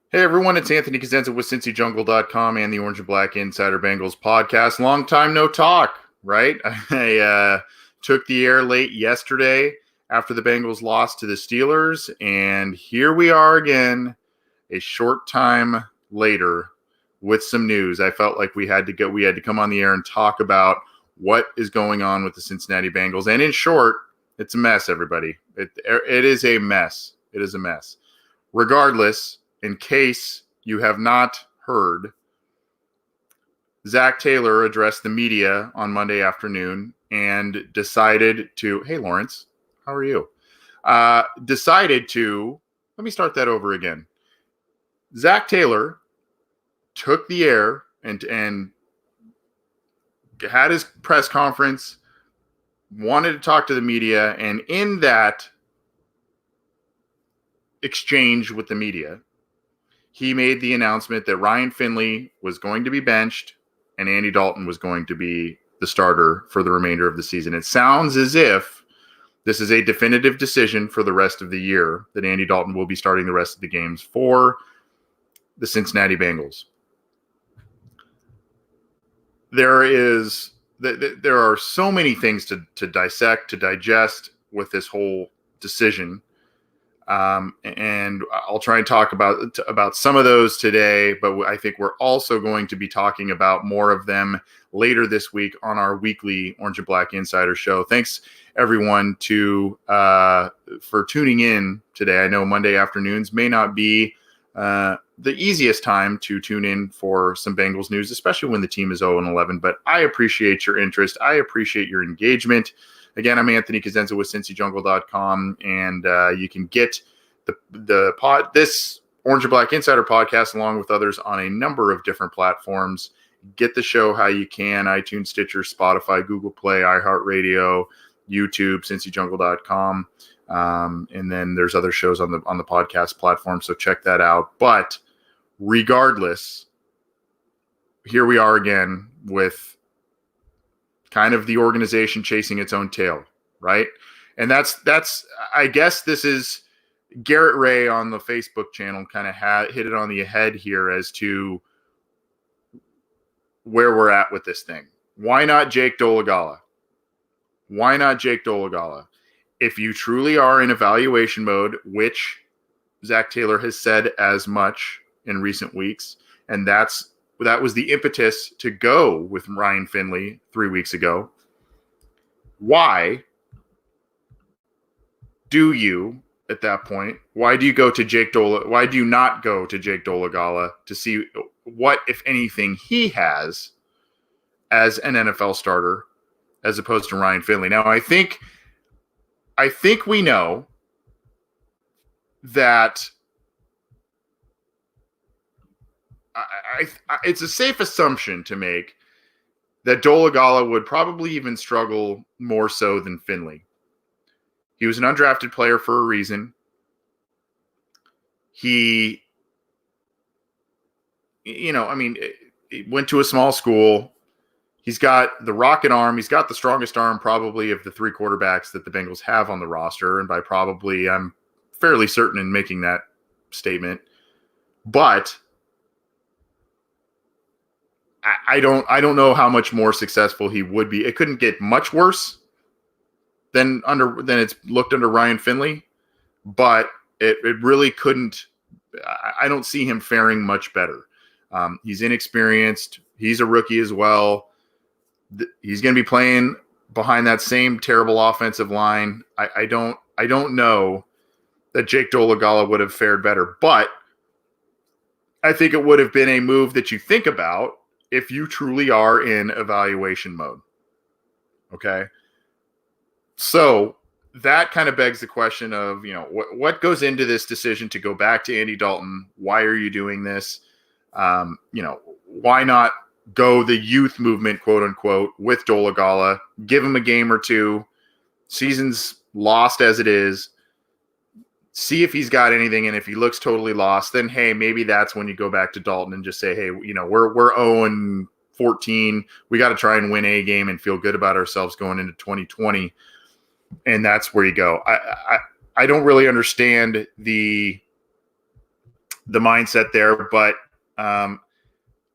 Hey everyone, it's Anthony Cosenza with CincyJungle.com and the Orange and Black Insider Bengals podcast. Long time no talk, right? I took the air late yesterday after the Bengals lost to the Steelers, and here we are again, a short time later with some news. I felt like we had to come on the air and talk about what is going on with the Cincinnati Bengals. And in short, it's a mess, everybody. It is a mess. It is a mess. Regardless, in case you have not heard, Zach Taylor addressed the media on Monday afternoon and decided to, hey, Lawrence, how are you? Decided to, let me start that over again. Zach Taylor took the air and had his press conference, wanted to talk to the media, and in that exchange with the media, he made the announcement that Ryan Finley was going to be benched and Andy Dalton was going to be the starter for the remainder of the season. It sounds as if this is a definitive decision for the rest of the year, that Andy Dalton will be starting the rest of the games for the Cincinnati Bengals. There are so many things to dissect, to digest with this whole decision. And I'll try and talk about some of those today, but I think we're also going to be talking about more of them later this week on our weekly Orange and Black Insider show. Thanks everyone for tuning in today. I know Monday afternoons may not be the easiest time to tune in for some Bengals news, especially when the team is 0-11, but I appreciate your interest. I appreciate your engagement. Again, I'm Anthony Cosenza with CincyJungle.com, and you can get this Orange and Black Insider podcast along with others on a number of different platforms. Get the show how you can: iTunes, Stitcher, Spotify, Google Play, iHeartRadio, YouTube, CincyJungle.com, and then there's other shows on the podcast platform. So check that out. But regardless, here we are again with kind of the organization chasing its own tail, right? And that's I guess this is Garrett Ray on the Facebook channel kind of hit it on the head here as to where we're at with this thing. Why not Jake Dolegala? Why not Jake Dolegala? If you truly are in evaluation mode, which Zach Taylor has said as much in recent weeks, and that was the impetus to go with Ryan Finley 3 weeks ago. Why do you, at that point, why do you not go to Jake Dolegala to see what, if anything, he has as an NFL starter as opposed to Ryan Finley? Now, I think we know that it's a safe assumption to make that Dolegala would probably even struggle more so than Finley. He was an undrafted player for a reason. He went to a small school. He's got the rocket arm. He's got the strongest arm probably of the three quarterbacks that the Bengals have on the roster. And by probably, I'm fairly certain in making that statement. But I don't know how much more successful he would be. It couldn't get much worse than it's looked under Ryan Finley, but it really couldn't. I don't see him faring much better. He's inexperienced. He's a rookie as well. He's going to be playing behind that same terrible offensive line. I don't know that Jake Dolegala would have fared better, but I think it would have been a move that you think about if you truly are in evaluation mode. Okay. So that kind of begs the question of, what goes into this decision to go back to Andy Dalton? Why are you doing this? Why not go the youth movement, quote unquote, with Dolegala, give him a game or two, season's lost as it is, see if he's got anything, and if he looks totally lost, then hey, maybe that's when you go back to Dalton and just say, hey, we're 0-14. We got to try and win a game and feel good about ourselves going into 2020. And that's where you go. I don't really understand the the mindset there. But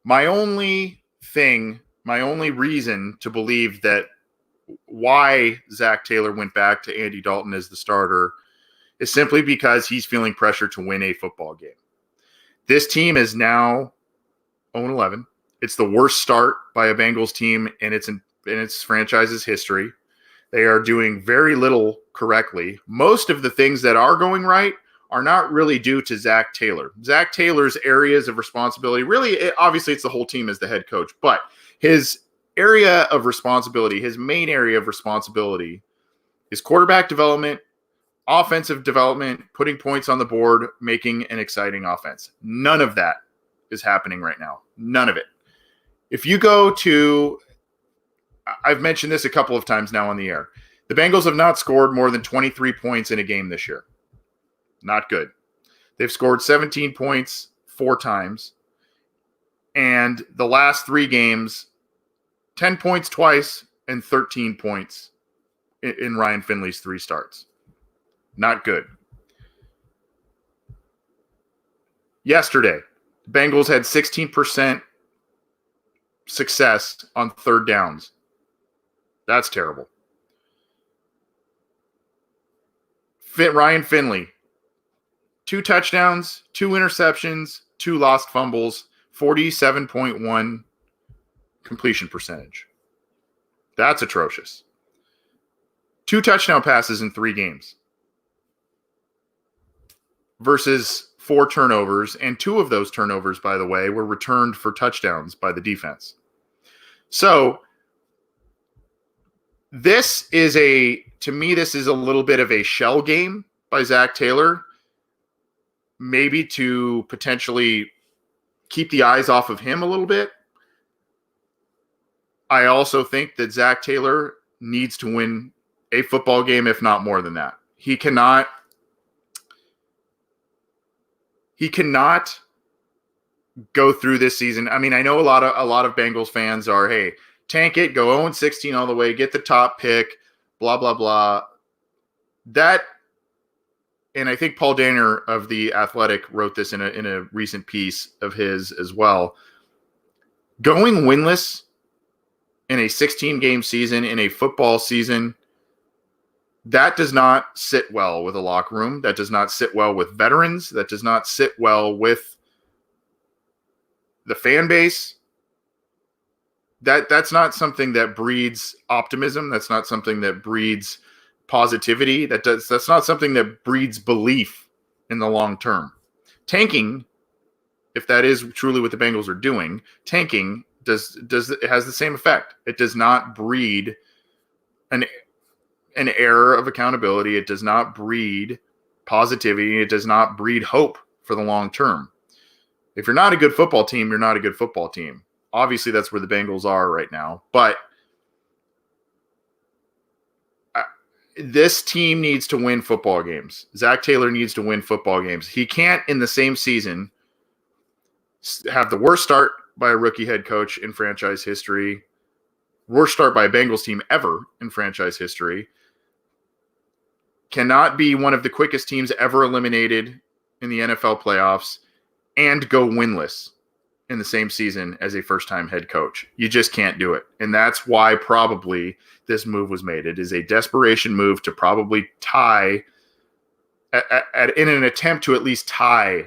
my only reason to believe that why Zach Taylor went back to Andy Dalton as the starter is simply because he's feeling pressure to win a football game. This team is now 0-11. It's the worst start by a Bengals team in its franchise's history. They are doing very little correctly. Most of the things that are going right are not really due to Zach Taylor. Zach Taylor's areas of responsibility, really, obviously it's the whole team as the head coach, but his area of responsibility, his main area of responsibility is quarterback development, offensive development, putting points on the board, making an exciting offense. None of that is happening right now. None of it. If you go to, I've mentioned this a couple of times now on the air, the Bengals have not scored more than 23 points in a game this year. Not good. They've scored 17 points 4 times. And the last 3 games, 10 points twice and 13 points in Ryan Finley's 3 starts. Not good. Yesterday, the Bengals had 16% success on 3rd downs. That's terrible. Ryan Finley, 2 touchdowns, 2 interceptions, 2 lost fumbles, 47.1 completion percentage. That's atrocious. 2 touchdown passes in 3 games versus 4 turnovers, and 2 of those turnovers, by the way, were returned for touchdowns by the defense. So this is to me, this is a little bit of a shell game by Zach Taylor, maybe to potentially keep the eyes off of him a little bit. I also think that Zach Taylor needs to win a football game, if not more than that. He cannot go through this season. I mean, I know a lot of Bengals fans are, hey, tank it, go 0-16 all the way, get the top pick, blah, blah, blah. That, and I think Paul Danner of The Athletic wrote this in a recent piece of his as well. Going winless in a 16-game season, in a football season, that does not sit well with a locker room. That does not sit well with veterans. That does not sit well with the fan base. That's not something that breeds optimism. That's not something that breeds positivity. That's not something that breeds belief in the long term. Tanking, if that is truly what the Bengals are doing, tanking it has the same effect. It does not breed an air of accountability. It does not breed positivity. It does not breed hope for the long term. If you're not a good football team, you're not a good football team. Obviously, that's where the Bengals are right now. But this team needs to win football games. Zach Taylor needs to win football games. He can't, in the same season, have the worst start by a rookie head coach in franchise history, worst start by a Bengals team ever in franchise history, cannot be one of the quickest teams ever eliminated in the NFL playoffs, and go winless in the same season as a first-time head coach. You just can't do it. And that's why probably this move was made. It is a desperation move to probably tie, in an attempt to at least tie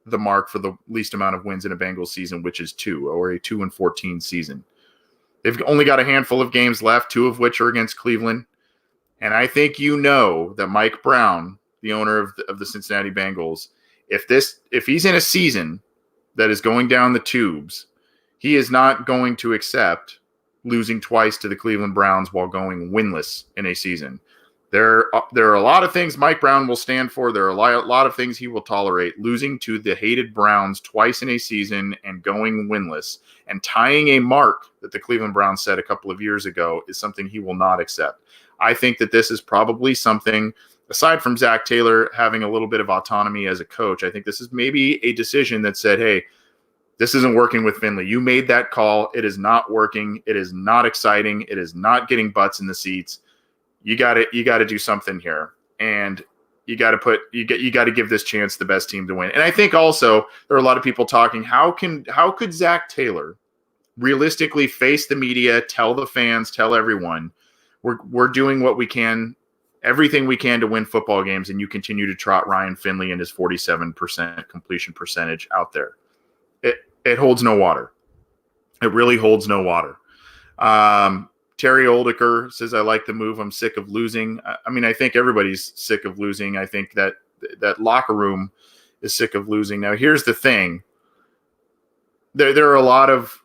the mark for the least amount of wins in a Bengals season, which is 2, or a 2-14 season. They've only got a handful of games left, 2 of which are against Cleveland. And I think you know that Mike Brown, the owner of the Cincinnati Bengals, if he's in a season that is going down the tubes, he is not going to accept losing twice to the Cleveland Browns while going winless in a season. There are a lot of things Mike Brown will stand for. There are a lot of things he will tolerate. Losing to the hated Browns twice in a season and going winless and tying a mark that the Cleveland Browns set a couple of years ago is something he will not accept. I think that this is probably something, aside from Zach Taylor having a little bit of autonomy as a coach, I think this is maybe a decision that said, hey, this isn't working with Finley. You made that call. It is not working. It is not exciting. It is not getting butts in the seats. You got to do something here. And you got to give this chance the best team to win. And I think also there are a lot of people talking, how could Zach Taylor realistically face the media, tell the fans, tell everyone, we're doing what we can, everything we can to win football games, and you continue to trot Ryan Finley and his 47% completion percentage out there. It holds no water. It really holds no water. Terry Oldiker says, I like the move. I'm sick of losing. I mean, I think everybody's sick of losing. I think that locker room is sick of losing. Now, here's the thing. There are a lot of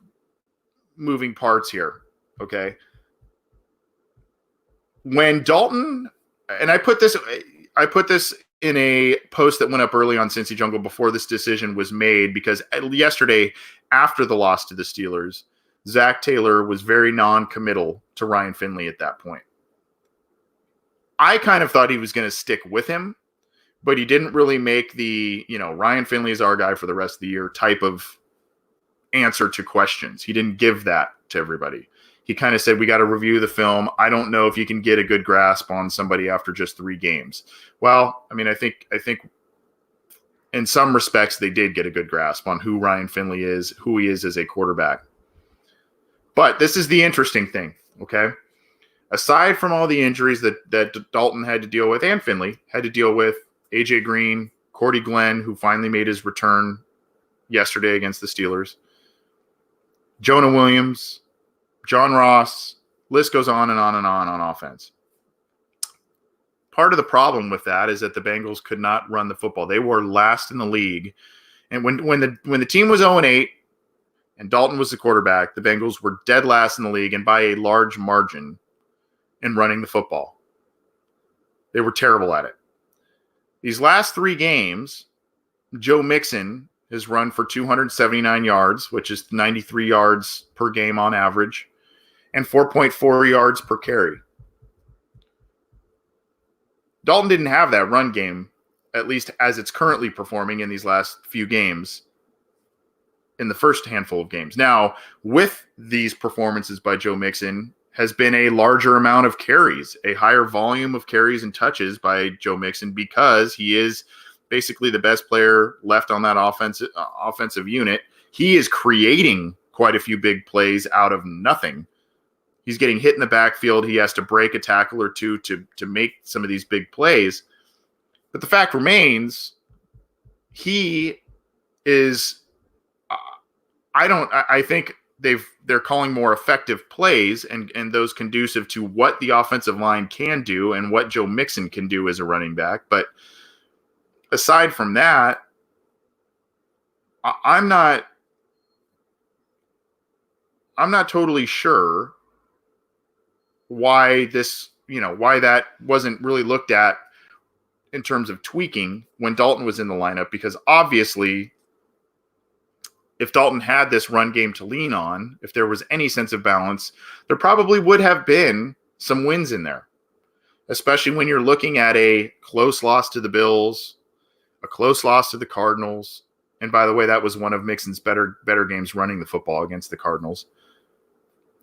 moving parts here, okay? When Dalton, and I put this in a post that went up early on Cincy Jungle before this decision was made, because yesterday, after the loss to the Steelers, Zach Taylor was very non-committal to Ryan Finley at that point. I kind of thought he was going to stick with him, but he didn't really make the, Ryan Finley is our guy for the rest of the year type of answer to questions. He didn't give that to everybody. He kind of said, we got to review the film. I don't know if you can get a good grasp on somebody after just 3 games. Well, I mean, I think in some respects they did get a good grasp on who Ryan Finley is, who he is as a quarterback. But this is the interesting thing, okay? Aside from all the injuries that Dalton had to deal with, and Finley had to deal with, AJ Green, Cordy Glenn, who finally made his return yesterday against the Steelers, Jonah Williams, John Ross, list goes on and on and on offense. Part of the problem with that is that the Bengals could not run the football. They were last in the league. And when the team was 0-8 and Dalton was the quarterback, the Bengals were dead last in the league, and by a large margin, in running the football. They were terrible at it. These last 3 games, Joe Mixon has run for 279 yards, which is 93 yards per game on average, and 4.4 yards per carry. Dalton didn't have that run game, at least as it's currently performing in these last few games, in the first handful of games. Now, with these performances by Joe Mixon, has been a larger amount of carries, a higher volume of carries and touches by Joe Mixon, because he is basically the best player left on that offensive unit. He is creating quite a few big plays out of nothing. He's getting hit in the backfield. He has to break a tackle or two to make some of these big plays. But the fact remains, he is I think they're calling more effective plays and those conducive to what the offensive line can do and what Joe Mixon can do as a running back. But aside from that, I'm not totally sure why that wasn't really looked at in terms of tweaking when Dalton was in the lineup, because obviously if Dalton had this run game to lean on, if there was any sense of balance, there probably would have been some wins in there, especially when you're looking at a close loss to the Bills, a close loss to the Cardinals. And by the way, that was one of Mixon's better games running the football against the Cardinals.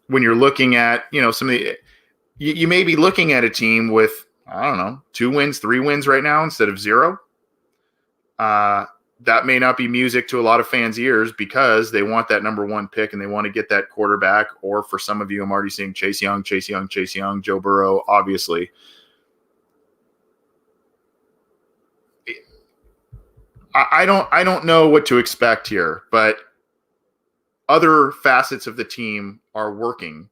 When you're looking at, some of the, you may be looking at a team with, 2 wins, 3 wins right now instead of 0. That may not be music to a lot of fans' ears, because they want that number 1 pick and they want to get that quarterback. Or for some of you, I'm already seeing Chase Young, Joe Burrow, obviously. I don't know what to expect here, but other facets of the team are working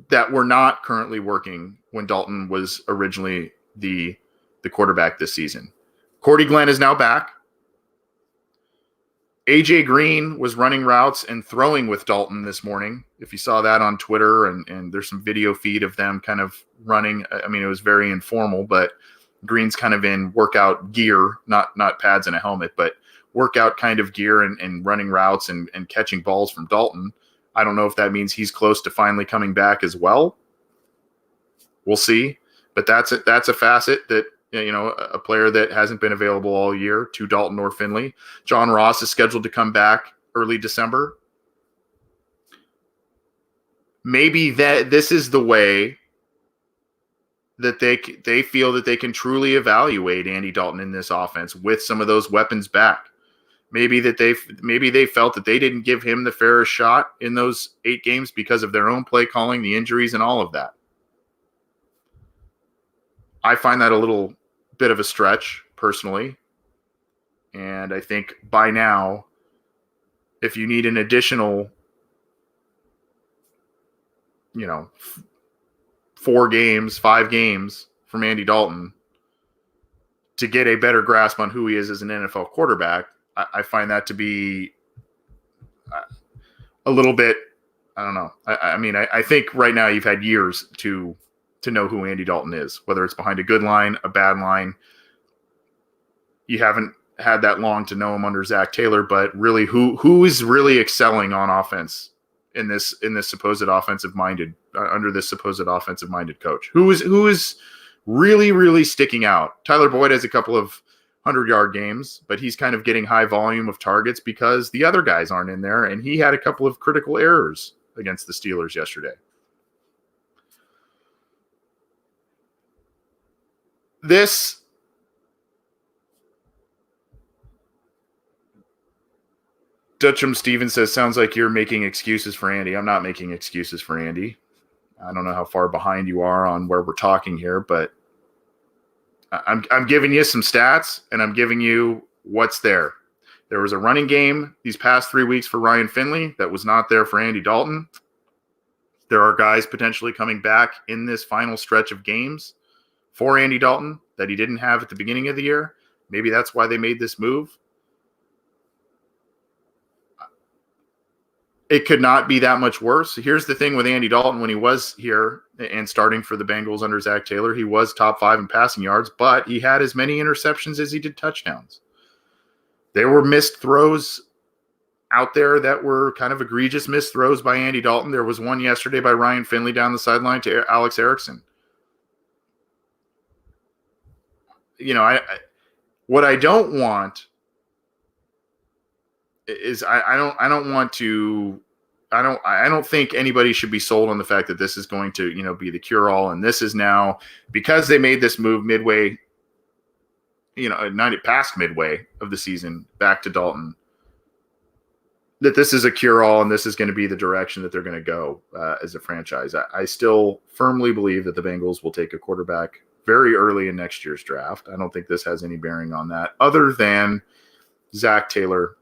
that were not currently working when Dalton was originally the quarterback this season. Cordy Glenn is now back. AJ Green was running routes and throwing with Dalton this morning. If you saw that on Twitter, and there's some video feed of them kind of running. I mean, it was very informal, but Green's kind of in workout gear, not pads and a helmet, but workout kind of gear and running routes and catching balls from Dalton. I don't know if that means he's close to finally coming back as well. We'll see. But that's a facet that, a player that hasn't been available all year to Dalton or Finley. John Ross is scheduled to come back early December. Maybe this is the way that they feel that they can truly evaluate Andy Dalton in this offense with some of those weapons back. Maybe they felt that they didn't give him the fairest shot in those 8 games because of their own play calling, the injuries, and all of that. I find that a little bit of a stretch personally. And I think by now, if you need an additional, 4 games, 5 games from Andy Dalton to get a better grasp on who he is as an NFL quarterback, I find that to be a little bit, I don't know. I think right now you've had years to know who Andy Dalton is, whether it's behind a good line, a bad line. You haven't had that long to know him under Zach Taylor, but really who is really excelling on offense in this supposed offensive-minded under this supposed offensive-minded coach? Who is really, really sticking out? Tyler Boyd has a couple of 100-yard games, but he's kind of getting high volume of targets because the other guys aren't in there, and he had a couple of critical errors against the Steelers yesterday. This Dutcham Stevens says, sounds like you're making excuses for Andy. I'm not making excuses for Andy. I don't know how far behind you are on where we're talking here, but I'm giving you some stats, and I'm giving you what's there. There was a running game these past 3 weeks for Ryan Finley that was not there for Andy Dalton. There are guys potentially coming back in this final stretch of games for Andy Dalton that he didn't have at the beginning of the year. Maybe that's why they made this move. It could not be that much worse. Here's the thing with Andy Dalton when he was here and starting for the Bengals under Zach Taylor, he was top 5 in passing yards, but he had as many interceptions as he did touchdowns. There were missed throws out there that were kind of egregious missed throws by Andy Dalton. There was one yesterday by Ryan Finley down the sideline to Alex Erickson. What I don't want is I don't think anybody should be sold on the fact that this is going to, be the cure all. And this is now because they made this move midway, past midway of the season back to Dalton, that this is a cure all and this is going to be the direction that they're going to go as a franchise. I still firmly believe that the Bengals will take a quarterback very early in next year's draft. I don't think this has any bearing on that other than Zach Taylor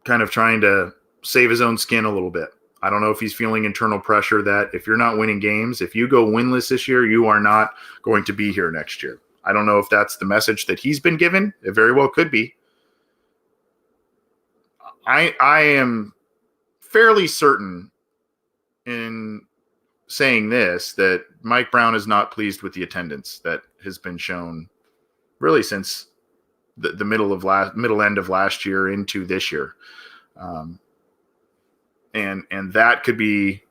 kind of trying to save his own skin a little bit. I don't know if he's feeling internal pressure that if you're not winning games, if you go winless this year, you are not going to be here next year. I don't know if that's the message that he's been given. It very well could be. I am fairly certain in saying this, that Mike Brown is not pleased with the attendance that has been shown really since the middle end of last year into this year. And that could be,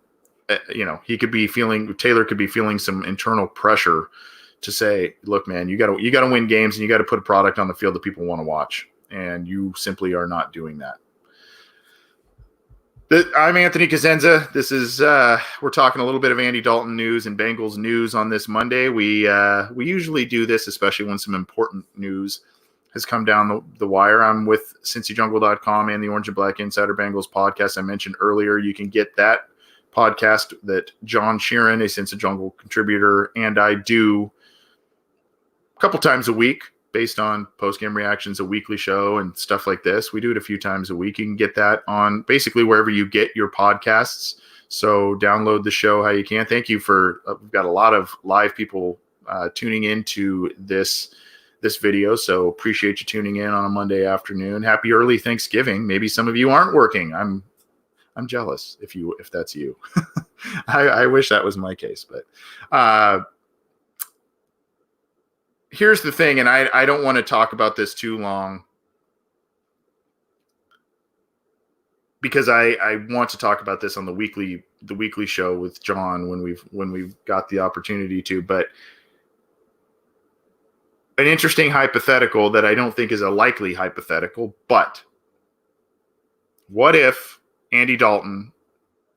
Taylor could be feeling some internal pressure to say, look, man, you got to win games and you got to put a product on the field that people want to watch. And you simply are not doing that. I'm Anthony Cosenza. This is we're talking a little bit of Andy Dalton news and Bengals news on this Monday. We usually do this, especially when some important news has come down the wire. I'm with CincyJungle.com and the Orange and Black Insider Bengals podcast I mentioned earlier. You can get that podcast that John Sheeran, a Cincy Jungle contributor, and I do a couple times a week based on post-game reactions, a weekly show and stuff like this. We do it a few times a week. You can get that on basically wherever you get your podcasts. So download the show how you can. Thank you for we've got a lot of live people tuning into this video. So appreciate you tuning in on a Monday afternoon. Happy early Thanksgiving. Maybe some of you aren't working. I'm jealous if that's you. I wish that was my case, but here's the thing, and I don't want to talk about this too long because I want to talk about this on the weekly show with John when we've got the opportunity to, but an interesting hypothetical that I don't think is a likely hypothetical, but what if Andy Dalton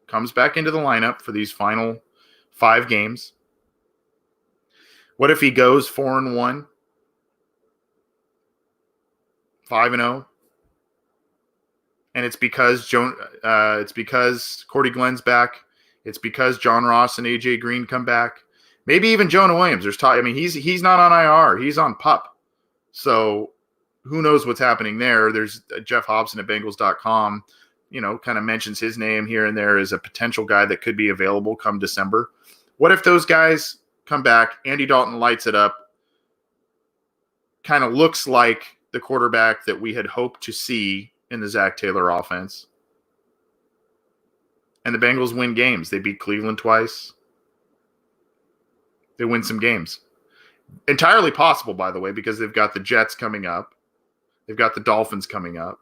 comes back into the lineup for these final 5 games What if he goes 4-1, 5-0, and it's because Cordy Glenn's back. It's because John Ross and AJ Green come back. Maybe even Jonah Williams. He's not on IR. He's on PUP. So who knows what's happening there? There's Jeff Hobson at Bengals.com, kind of mentions his name here and there as a potential guy that could be available come December. What if those guys come back? Andy Dalton lights it up. Kind of looks like the quarterback that we had hoped to see in the Zach Taylor offense. And the Bengals win games. They beat Cleveland twice. They win some games. Entirely possible, by the way, because they've got the Jets coming up. They've got the Dolphins coming up.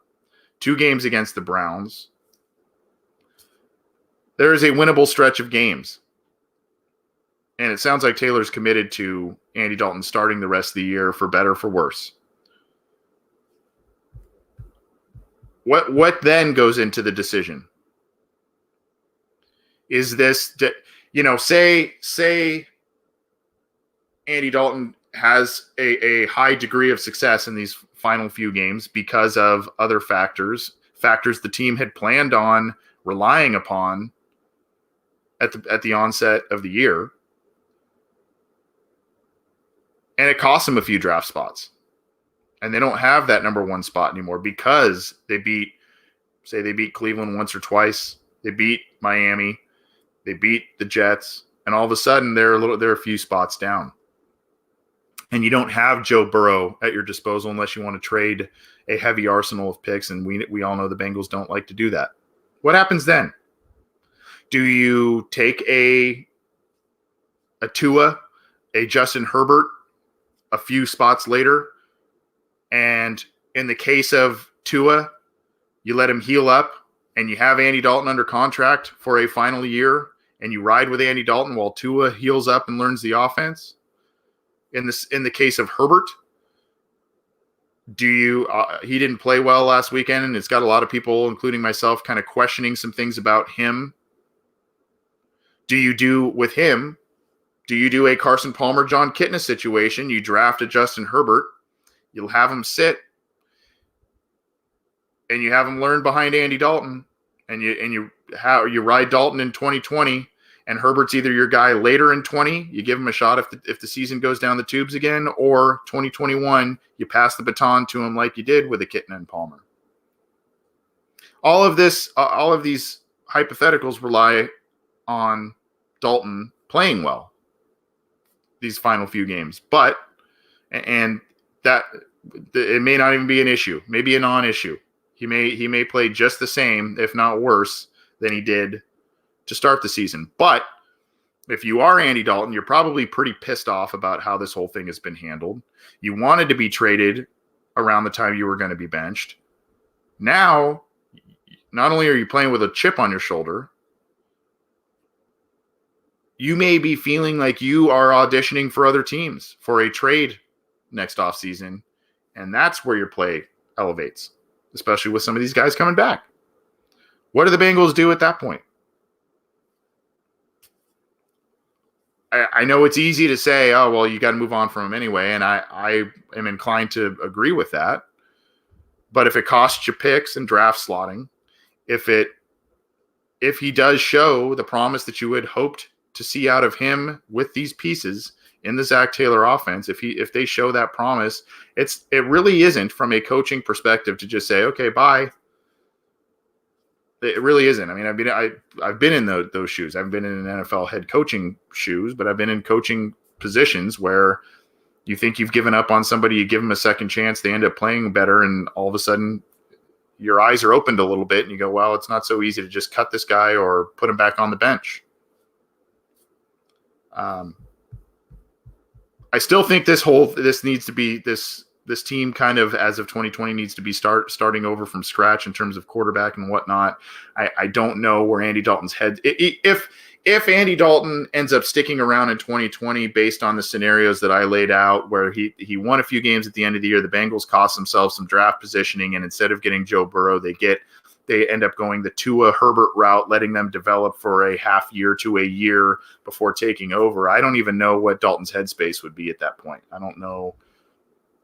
2 games against the Browns. There is a winnable stretch of games. And it sounds like Taylor's committed to Andy Dalton starting the rest of the year, for better or for worse. What then goes into the decision? Is this, say Andy Dalton has a high degree of success in these final few games because of other factors the team had planned on relying upon at the onset of the year. And it costs them a few draft spots. And they don't have that number 1 spot anymore because they beat Cleveland once or twice. They beat Miami. They beat the Jets. And all of a sudden, they're a few spots down. And you don't have Joe Burrow at your disposal unless you want to trade a heavy arsenal of picks. And we all know the Bengals don't like to do that. What happens then? Do you take a Tua, a Justin Herbert, a few spots later? And in the case of Tua, you let him heal up and you have Andy Dalton under contract for a final year and you ride with Andy Dalton while Tua heals up and learns the offense. In the case of Herbert, he didn't play well last weekend and it's got a lot of people, including myself, kind of questioning some things about him. Do you do a Carson Palmer, John Kitna situation? You draft a Justin Herbert. You'll have him sit, and you have him learn behind Andy Dalton, and you ride Dalton in 2020, and Herbert's either your guy later in 20. You give him a shot if the season goes down the tubes again, or 2021 you pass the baton to him like you did with a Kitna and Palmer. All of these hypotheticals rely on Dalton playing well these final few games, that it may not even be an issue, maybe a non-issue. He may play just the same, if not worse, than he did to start the season. But if you are Andy Dalton, you're probably pretty pissed off about how this whole thing has been handled. You wanted to be traded around the time you were going to be benched. Now, not only are you playing with a chip on your shoulder, you may be feeling like you are auditioning for other teams for a trade next offseason, and that's where your play elevates, especially with some of these guys coming back. What do the Bengals do at that point? I know it's easy to say, oh, well, you got to move on from him anyway, and I am inclined to agree with that. But if it costs you picks and draft slotting, if he does show the promise that you had hoped to see out of him with these pieces in the Zach Taylor offense, if they show that promise, it really isn't from a coaching perspective to just say, okay, bye. It really isn't. I mean, I've been in those shoes. I've been in an NFL head coaching shoes, but I've been in coaching positions where you think you've given up on somebody, you give them a second chance, they end up playing better, and all of a sudden your eyes are opened a little bit and you go, well, it's not so easy to just cut this guy or put him back on the bench. I still think this team kind of, as of 2020, needs to be starting over from scratch in terms of quarterback and whatnot. I don't know where Andy Dalton's head. If Andy Dalton ends up sticking around in 2020 based on the scenarios that I laid out, where he won a few games at the end of the year, the Bengals cost themselves some draft positioning, and instead of getting Joe Burrow, they get they end up going the Tua Herbert route, letting them develop for a half year to a year before taking over. I don't even know what Dalton's headspace would be at that point. I don't know.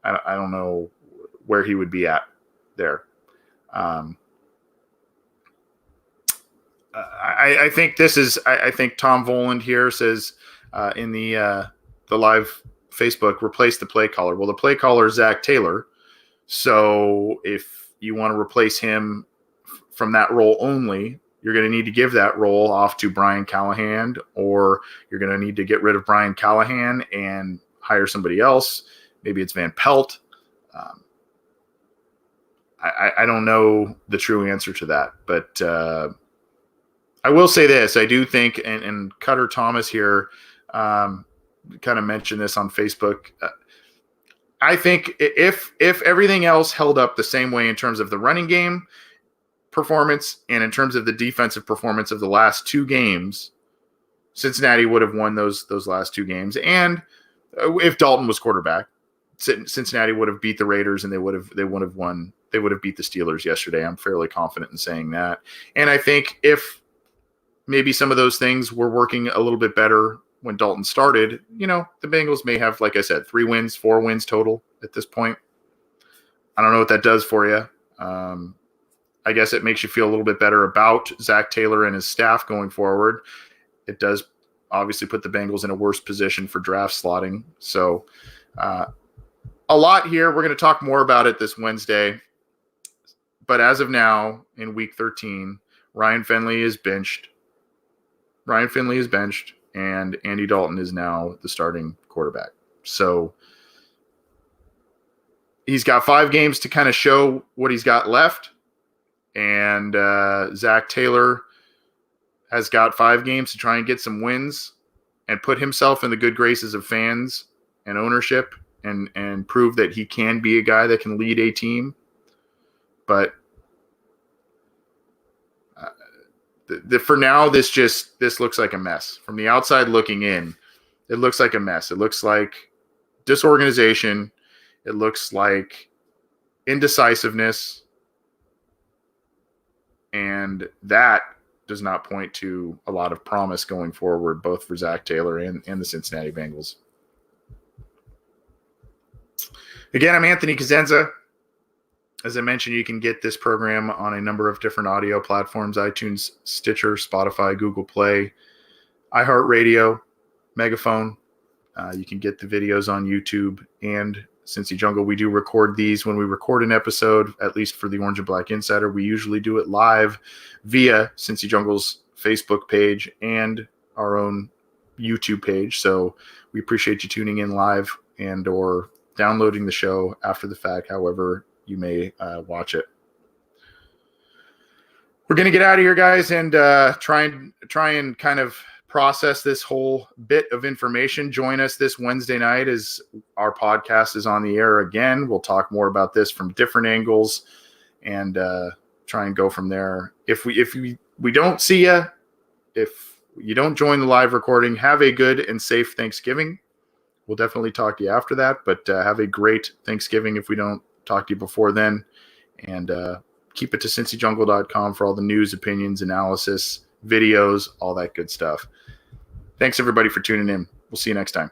I don't know where he would be at there. I think this is. I think Tom Voland here says in the live Facebook, replace the play caller. Well, the play caller is Zach Taylor. So if you want to replace him from that role only, you're going to need to give that role off to Brian Callahan, or you're going to need to get rid of Brian Callahan and hire somebody else. Maybe it's Van Pelt. I don't know the true answer to that, but I will say this. I do think, and Cutter Thomas here kind of mentioned this on Facebook. I think if everything else held up the same way in terms of the running game performance and in terms of the defensive performance of the last two games, Cincinnati would have won those last two games. And if Dalton was quarterback, Cincinnati would have beat the Raiders, and they would have won. They would have beat the Steelers yesterday. I'm fairly confident in saying that. And I think if maybe some of those things were working a little bit better when Dalton started, the Bengals may have, like I said, 3 wins, 4 wins total at this point. I don't know what that does for you. I guess it makes you feel a little bit better about Zach Taylor and his staff going forward. It does obviously put the Bengals in a worse position for draft slotting. So a lot here. We're going to talk more about it this Wednesday. But as of now, in Week 13, Ryan Finley is benched. And Andy Dalton is now the starting quarterback. So he's got 5 games to kind of show what he's got left. And Zach Taylor has got 5 games to try and get some wins and put himself in the good graces of fans and ownership and prove that he can be a guy that can lead a team. But for now, this looks like a mess. From the outside looking in, it looks like a mess. It looks like disorganization. It looks like indecisiveness. And that does not point to a lot of promise going forward, both for Zach Taylor and the Cincinnati Bengals. Again, I'm Anthony Cosenza. As I mentioned, you can get this program on a number of different audio platforms: iTunes, Stitcher, Spotify, Google Play, iHeartRadio, Megaphone. You can get the videos on YouTube and Cincy Jungle. We do record these when we record an episode, at least for the Orange and Black Insider. We usually do it live via Cincy Jungle's Facebook page and our own YouTube page. So we appreciate you tuning in live and or downloading the show after the fact, however you may watch it. We're going to get out of here, guys, and try and kind of process this whole bit of information. Join us this Wednesday night as our podcast is on the air again. We'll talk more about this from different angles and try and go from there. If we don't see you, if you don't join the live recording, have a good and safe Thanksgiving. We'll definitely talk to you after that, but have a great Thanksgiving if we don't talk to you before then. And keep it to cincyjungle.com for all the news, opinions, analysis, videos, all that good stuff. Thanks, everybody, for tuning in. We'll see you next time.